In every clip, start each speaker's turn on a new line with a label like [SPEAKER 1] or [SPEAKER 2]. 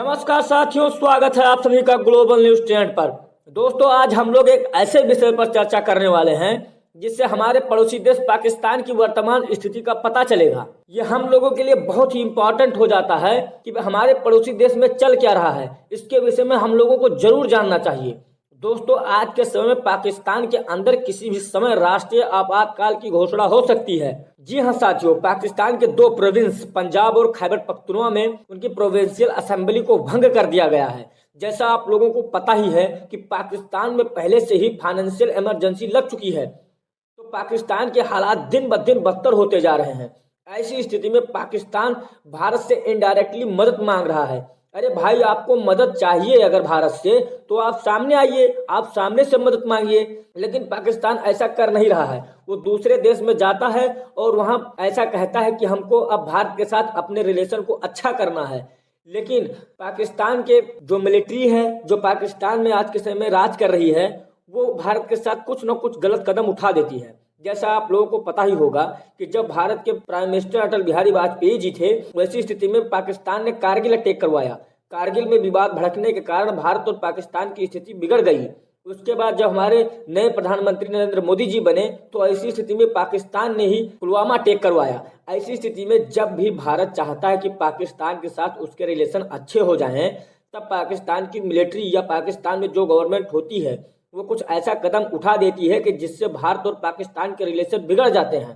[SPEAKER 1] नमस्कार साथियों, स्वागत है आप सभी का ग्लोबल न्यूज ट्रेंड पर। दोस्तों, आज हम लोग एक ऐसे विषय पर चर्चा करने वाले हैं जिससे हमारे पड़ोसी देश पाकिस्तान की वर्तमान स्थिति का पता चलेगा। ये हम लोगों के लिए बहुत ही इम्पोर्टेंट हो जाता है कि हमारे पड़ोसी देश में चल क्या रहा है। इसके विषय में हम लोगों को जरूर जानना चाहिए। दोस्तों, आज के समय में पाकिस्तान के अंदर किसी भी समय राष्ट्रीय आपातकाल की घोषणा हो सकती है। जी हाँ साथियों, पाकिस्तान के दो प्रोविंस पंजाब और खैबर पख्तूनख्वा में उनकी प्रोविंशियल असेंबली को भंग कर दिया गया है। जैसा आप लोगों को पता ही है कि पाकिस्तान में पहले से ही फाइनेंशियल इमरजेंसी लग चुकी है, तो पाकिस्तान के हालात दिन ब दिन बदतर होते जा रहे हैं। ऐसी स्थिति में पाकिस्तान भारत से इनडायरेक्टली मदद मांग रहा है। अरे भाई, आपको मदद चाहिए अगर भारत से तो आप सामने आइए, आप सामने से मदद मांगिए। लेकिन पाकिस्तान ऐसा कर नहीं रहा है। वो दूसरे देश में जाता है और वहां ऐसा कहता है कि हमको अब भारत के साथ अपने रिलेशन को अच्छा करना है। लेकिन पाकिस्तान के जो मिलिट्री है, जो पाकिस्तान में आज के समय में राज कर रही है, वो भारत के साथ कुछ न कुछ गलत कदम उठा देती है। जैसा आप लोगों को पता ही होगा कि जब भारत के प्राइम मिनिस्टर अटल बिहारी वाजपेयी जी थे, वैसी स्थिति में पाकिस्तान ने कारगिल अटैक करवाया। कारगिल में विवाद भड़कने के कारण भारत और पाकिस्तान की स्थिति बिगड़ गई। उसके बाद जब हमारे नए प्रधानमंत्री नरेंद्र मोदी जी बने, तो ऐसी स्थिति में पाकिस्तान ने ही पुलवामा अटैक करवाया। ऐसी स्थिति में जब भी भारत चाहता है कि पाकिस्तान के साथ उसके रिलेशन अच्छे हो जाएं, तब पाकिस्तान की मिलिट्री या पाकिस्तान में जो गवर्नमेंट होती है वो कुछ ऐसा कदम उठा देती है कि जिससे भारत और पाकिस्तान के रिलेशन बिगड़ जाते हैं।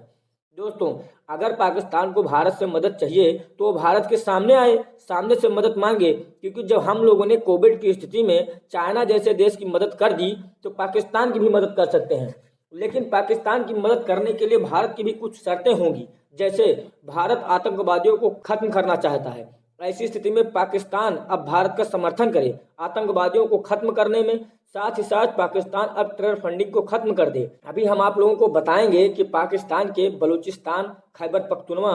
[SPEAKER 1] दोस्तों, अगर पाकिस्तान को भारत से मदद चाहिए तो भारत के सामने आए, सामने से मदद मांगे। क्योंकि जब हम लोगों ने कोविड की स्थिति में चाइना जैसे देश की मदद कर दी, तो पाकिस्तान की भी मदद कर सकते हैं। लेकिन पाकिस्तान की मदद करने के लिए भारत की भी कुछ शर्तें होंगी। जैसे भारत आतंकवादियों को खत्म करना चाहता है। ऐसी स्थिति में पाकिस्तान अब भारत का समर्थन करे आतंकवादियों को खत्म करने में। साथ ही साथ पाकिस्तान अब टेरर फंडिंग को खत्म कर दे। अभी हम आप लोगों को बताएंगे कि पाकिस्तान के बलूचिस्तान, खैबर पख्तूनख्वा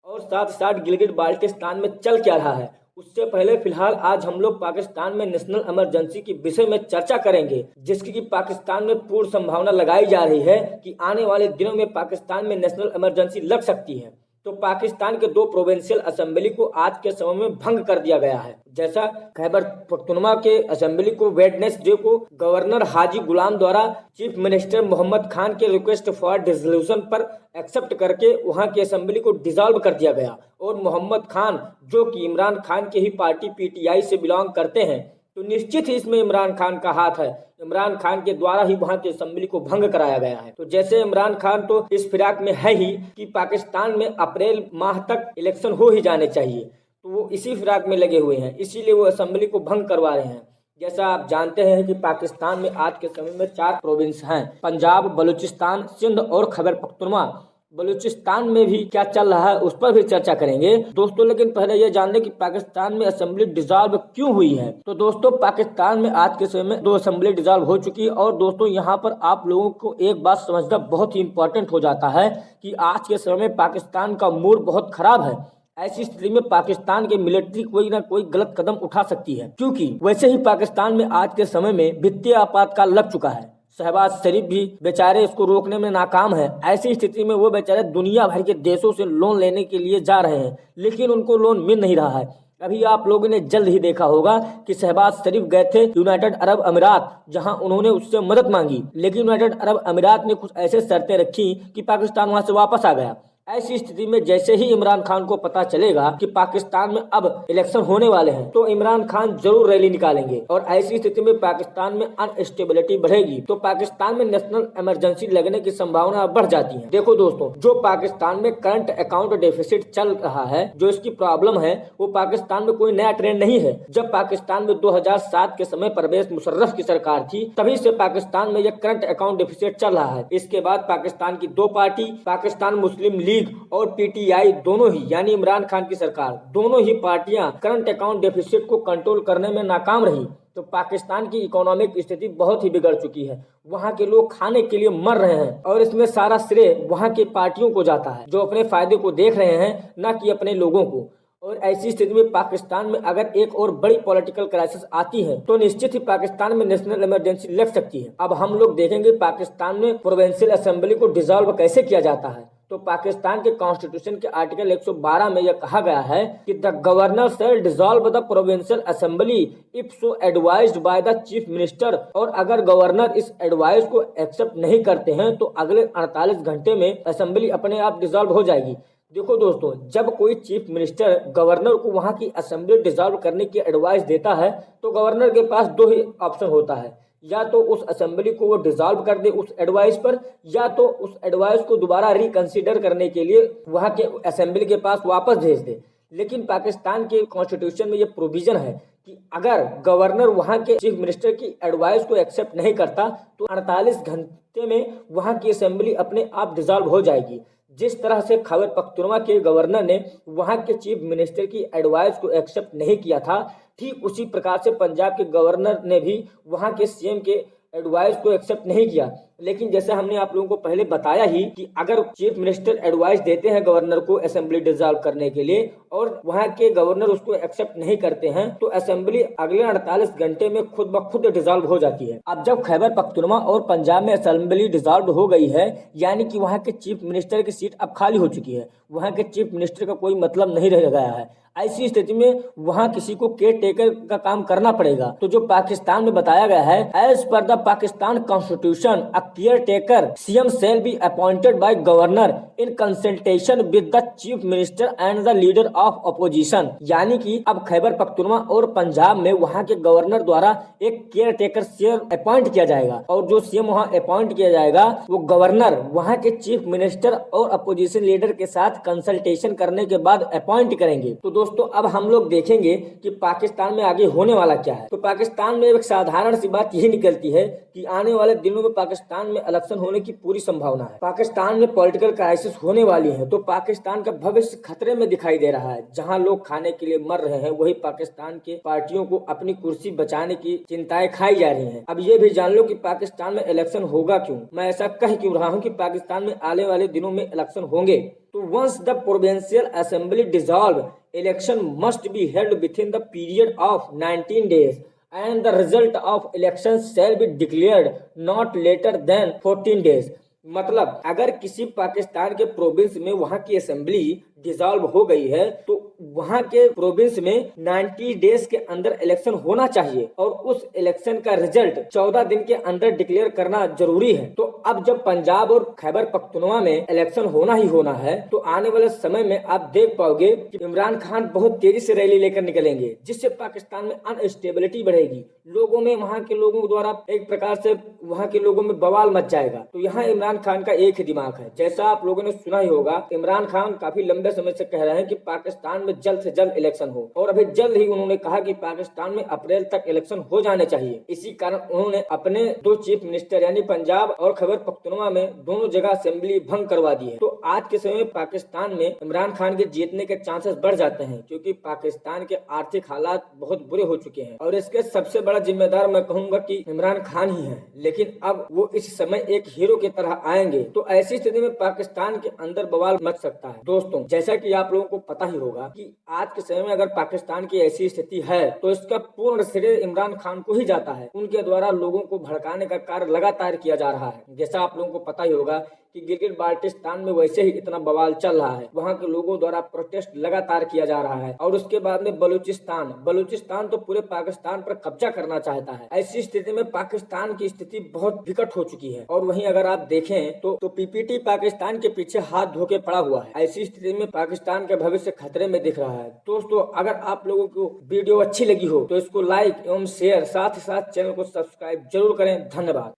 [SPEAKER 1] और साथ साथ गिलगित बाल्टिस्तान में चल क्या रहा है। उससे पहले फिलहाल आज हम लोग पाकिस्तान में नेशनल इमरजेंसी के विषय में चर्चा करेंगे, जिसकी कि पाकिस्तान में पूर्ण संभावना लगाई जा रही है कि आने वाले दिनों में पाकिस्तान में नेशनल इमरजेंसी लग सकती है। तो पाकिस्तान के दो प्रोविंशियल असेंबली को आज के समय में भंग कर दिया गया है। जैसा खैबर पख्तूनख्वा के असेंबली को वेडनेसडे को गवर्नर हाजी गुलाम द्वारा चीफ मिनिस्टर मोहम्मद खान के रिक्वेस्ट फॉर डिसोल्यूशन पर एक्सेप्ट करके वहां की असेंबली को डिसॉल्व कर दिया गया। और मोहम्मद खान, जो कि इमरान खान के ही पार्टी पीटीआई से बिलोंग करते हैं, तो निश्चित ही इसमें इमरान खान का हाथ है। इमरान खान के द्वारा ही वहां की असेंबली को भंग कराया गया है। तो जैसे इमरान खान तो इस फिराक में है ही कि पाकिस्तान में अप्रैल माह तक इलेक्शन हो ही जाने चाहिए, तो वो इसी फिराक में लगे हुए हैं, इसीलिए वो असेंबली को भंग करवा रहे हैं। जैसा आप जानते हैं कि पाकिस्तान में आज के समय में 4 प्रोविंस हैं, पंजाब, बलूचिस्तान, सिंध और खैबर पख्तूनख्वा। बलूचिस्तान में भी क्या चल रहा है उस पर भी चर्चा करेंगे दोस्तों। लेकिन पहले ये जान लें कि पाकिस्तान में असेंबली डिसॉल्व क्यों हुई है। तो दोस्तों, पाकिस्तान में आज के समय में 2 असेंबली डिसॉल्व हो चुकी है। और दोस्तों, यहाँ पर आप लोगों को एक बात समझना बहुत ही इंपॉर्टेंट हो जाता है कि आज के समय में पाकिस्तान का मूड बहुत खराब है। ऐसी स्थिति में पाकिस्तान की मिलिट्री कोई ना कोई गलत कदम उठा सकती है, क्योंकि वैसे ही पाकिस्तान में आज के समय में वित्तीय आपातकाल लग चुका है। शहबाज शरीफ भी बेचारे इसको रोकने में नाकाम है। ऐसी स्थिति में वो बेचारे दुनिया भर के देशों से लोन लेने के लिए जा रहे हैं, लेकिन उनको लोन मिल नहीं रहा है। अभी आप लोगों ने जल्द ही देखा होगा कि शहबाज शरीफ गए थे यूनाइटेड अरब अमीरात, जहां उन्होंने उससे मदद मांगी। लेकिन यूनाइटेड अरब अमीरात ने कुछ ऐसे शर्तें रखी कि पाकिस्तान वहां से वापस आ गया। ऐसी स्थिति में जैसे ही इमरान खान को पता चलेगा कि पाकिस्तान में अब इलेक्शन होने वाले हैं, तो इमरान खान जरूर रैली निकालेंगे। और ऐसी स्थिति में पाकिस्तान में अनस्टेबिलिटी बढ़ेगी, तो पाकिस्तान में नेशनल इमरजेंसी लगने की संभावना बढ़ जाती है। देखो दोस्तों, जो पाकिस्तान में करंट अकाउंट डेफिसिट चल रहा है, जो इसकी प्रॉब्लम है, वो पाकिस्तान में कोई नया ट्रेंड नहीं है। जब पाकिस्तान में 2007 के समय परवेज मुशर्रफ की सरकार थी, तभी से पाकिस्तान में यह करंट अकाउंट डेफिसिट चल रहा है। इसके बाद पाकिस्तान की 2 पार्टी, पाकिस्तान मुस्लिम लीग और पीटीआई, दोनों ही यानी इमरान खान की सरकार, दोनों ही पार्टियां करंट अकाउंट डेफिसिट को कंट्रोल करने में नाकाम रही। तो पाकिस्तान की इकोनॉमिक स्थिति बहुत ही बिगड़ चुकी है। वहां के लोग खाने के लिए मर रहे हैं और इसमें सारा श्रेय वहां की पार्टियों को जाता है, जो अपने फायदे को देख रहे हैं, न कि अपने लोगों को। और ऐसी स्थिति में पाकिस्तान में अगर एक और बड़ी पॉलिटिकल क्राइसिस आती है, तो निश्चित ही पाकिस्तान में नेशनल इमरजेंसी लग सकती है। अब हम लोग देखेंगे पाकिस्तान में प्रोविंशियल असेंबली को डिसॉल्व कैसे किया जाता है। तो तो पाकिस्तान के कॉन्स्टिट्यूशन के आर्टिकल 112 में यह कहा गया है कि the governor shall dissolve the provincial assembly if so advised by the chief minister. और अगर गवर्नर इस एडवाइस को एक्सेप्ट नहीं करते हैं तो अगले 48 घंटे में असेंबली अपने आप डिसॉल्व हो जाएगी। देखो दोस्तों, जब कोई चीफ मिनिस्टर गवर्नर को वहां की असेंबली डिसॉल्व करने की एडवाइस देता है तो गवर्नर के पास दो ही ऑप्शन होता है, या तो उस असेंबली को वो डिसॉल्व कर दे उस एडवाइस पर, या तो उस एडवाइस को दोबारा रिकंसीडर करने के लिए वहां के असेंबली के पास वापस भेज दे। लेकिन पाकिस्तान के कॉन्स्टिट्यूशन में ये प्रोविजन है कि अगर गवर्नर वहां के चीफ मिनिस्टर की एडवाइस को एक्सेप्ट नहीं करता तो 48 घंटे में वहां की असेंबली अपने आप डिसॉल्व हो जाएगी। जिस तरह से खैबर पख्तूनख्वा के गवर्नर ने वहां के चीफ मिनिस्टर की एडवाइस को एक्सेप्ट नहीं किया था, ठीक उसी प्रकार से पंजाब के गवर्नर ने भी वहां के सीएम के एडवाइस को एक्सेप्ट नहीं किया। लेकिन जैसे हमने आप लोगों को पहले बताया ही कि अगर चीफ मिनिस्टर एडवाइस देते हैं गवर्नर को असेंबली डिसॉल्व करने के लिए और वहां के गवर्नर उसको एक्सेप्ट नहीं करते हैं तो असेंबली अगले 48 घंटे में खुद ब खुद डिसॉल्व हो जाती है। अब जब खैबर पख्तूनख्वा और पंजाब में असेंबली डिसॉल्व हो गई है, यानी कि वहां के चीफ मिनिस्टर की सीट अब खाली हो चुकी है, वहां के चीफ मिनिस्टर का कोई मतलब नहीं रह गया है, ऐसी स्थिति में वहां किसी को केयर टेकर का काम करना पड़ेगा। तो जो पाकिस्तान में बताया गया है, एज पर the Pakistan constitution a caretaker CM shall be appointed by governor in consultation with the chief minister and the leader of opposition. यानी कि अब खैबर पख्तूनख्वा और पंजाब में वहां के गवर्नर द्वारा एक केयर टेकर सीएम अपॉइंट किया जाएगा और जो सीएम वहां अपॉइंट किया जाएगा वो गवर्नर वहां के चीफ मिनिस्टर और अपोजिशन लीडर के साथ कंसल्टेशन करने के बाद अपॉइंट करेंगे। तो दोस्तों, अब हम लोग देखेंगे कि पाकिस्तान में आगे होने वाला क्या है। तो पाकिस्तान में एक साधारण सी बात यही निकलती है कि आने वाले दिनों में पाकिस्तान में इलेक्शन होने की पूरी संभावना है। पाकिस्तान में पॉलिटिकल क्राइसिस होने वाली है, तो पाकिस्तान का भविष्य खतरे में दिखाई दे रहा है। जहां लोग खाने के लिए मर रहे हैं, वही पाकिस्तान के पार्टियों को अपनी कुर्सी बचाने की चिंताएं खाई जा रही हैं। अब ये भी जान लो कि पाकिस्तान में इलेक्शन होगा क्यों। मैं ऐसा कह क्यों रहा हूँ कि पाकिस्तान में आने वाले दिनों में इलेक्शन होंगे। तो once the provincial assembly dissolve, election must be held within the period of 19 days and the result of elections shall be declared not later than 14 days। मतलब अगर किसी पाकिस्तान के प्रोविंस में वहां की असेंबली डिसॉल्व हो गई है तो वहां के प्रोविंस में 90 डेज के अंदर इलेक्शन होना चाहिए और उस इलेक्शन का रिजल्ट 14 दिन के अंदर डिक्लेयर करना जरूरी है। तो अब जब पंजाब और खैबर पख्तूनख्वा में इलेक्शन होना ही होना है तो आने वाले समय में आप देख पाओगे कि इमरान खान बहुत तेजी से रैली लेकर निकलेंगे, जिससे पाकिस्तान में अनस्टेबिलिटी बढ़ेगी। लोगों में, वहां के लोगों द्वारा एक प्रकार से वहां के लोगों में बवाल मच जाएगा। तो यहाँ इमरान खान का एक ही दिमाग है। जैसा आप लोगों ने सुना ही होगा, इमरान खान काफी लंबे समय से कह रहे हैं कि पाकिस्तान में जल्द से जल्द इलेक्शन हो और अभी जल्द ही उन्होंने कहा कि पाकिस्तान में अप्रैल तक इलेक्शन हो जाने चाहिए। इसी कारण उन्होंने अपने दो चीफ मिनिस्टर यानी पंजाब और खैबर पख्तूनख्वा में दोनों जगह असेंबली भंग करवा दी है। तो आज के समय में पाकिस्तान में इमरान खान के जीतने के चांसेस बढ़ जाते हैं, क्योंकि पाकिस्तान के आर्थिक हालात बहुत बुरे हो चुके हैं और इसके सबसे बड़ा जिम्मेदार मैं कहूंगा कि इमरान खान ही है। लेकिन अब वो इस समय एक हीरो की तरह आएंगे, तो ऐसी स्थिति में पाकिस्तान के अंदर बवाल मच सकता है। दोस्तों, जैसा कि आप लोगों को पता ही होगा कि आज के समय में अगर पाकिस्तान की ऐसी स्थिति है तो इसका पूर्ण श्रेय इमरान खान को ही जाता है। उनके द्वारा लोगों को भड़काने का कार्य लगातार किया जा रहा है। जैसा आप लोगों को पता ही होगा कि गिलगित बाल्टिस्तान में वैसे ही इतना बवाल चल रहा है, वहां के लोगों द्वारा प्रोटेस्ट लगातार किया जा रहा है। और उसके बाद में बलूचिस्तान तो पूरे पाकिस्तान पर कब्जा करना चाहता है। ऐसी स्थिति में पाकिस्तान की स्थिति बहुत विकट हो चुकी है। और वहीं अगर आप देखें तो पीपीटी पाकिस्तान के पीछे हाथ धो के पड़ा हुआ है। ऐसी स्थिति में पाकिस्तान का भविष्य खतरे में दिख रहा है। दोस्तों, अगर आप लोगों को वीडियो अच्छी लगी हो तो इसको लाइक एवं शेयर, साथ ही साथ चैनल को सब्सक्राइब जरूर करें। धन्यवाद।